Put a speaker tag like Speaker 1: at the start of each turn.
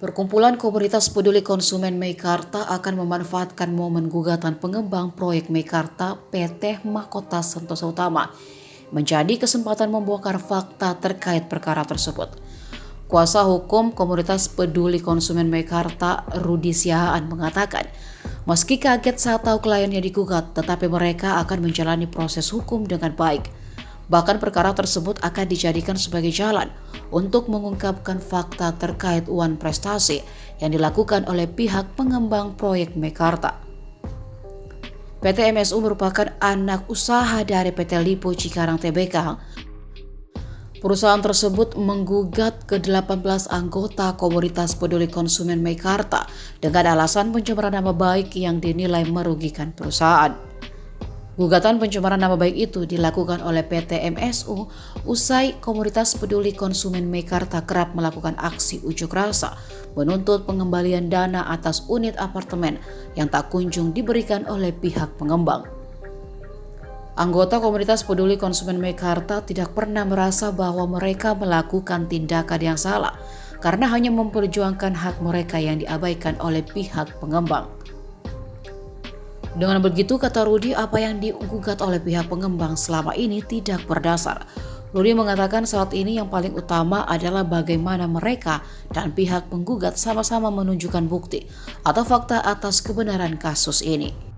Speaker 1: Perkumpulan Komunitas Peduli Konsumen Meikarta akan memanfaatkan momen gugatan pengembang proyek Meikarta PT Mahkota Sentosa Utama menjadi kesempatan membongkar fakta terkait perkara tersebut. Kuasa hukum Komunitas Peduli Konsumen Meikarta, Rudi Siahaan, mengatakan, meski kaget saat tahu kliennya digugat, tetapi mereka akan menjalani proses hukum dengan baik. Bahkan perkara tersebut akan dijadikan sebagai jalan untuk mengungkapkan fakta terkait uang prestasi yang dilakukan oleh pihak pengembang proyek Meikarta. PT MSU merupakan anak usaha dari PT Lipo Cikarang Tbk. Perusahaan tersebut menggugat ke-18 anggota Komunitas Peduli Konsumen Meikarta dengan alasan pencemaran nama baik yang dinilai merugikan perusahaan. Gugatan pencemaran nama baik itu dilakukan oleh PT MSU usai Komunitas Peduli Konsumen Meikarta kerap melakukan aksi unjuk rasa menuntut pengembalian dana atas unit apartemen yang tak kunjung diberikan oleh pihak pengembang. Anggota Komunitas Peduli Konsumen Meikarta tidak pernah merasa bahwa mereka melakukan tindakan yang salah karena hanya memperjuangkan hak mereka yang diabaikan oleh pihak pengembang. Dengan begitu, kata Rudi, apa yang digugat oleh pihak pengembang selama ini tidak berdasar. Rudi mengatakan saat ini yang paling utama adalah bagaimana mereka dan pihak penggugat sama-sama menunjukkan bukti atau fakta atas kebenaran kasus ini.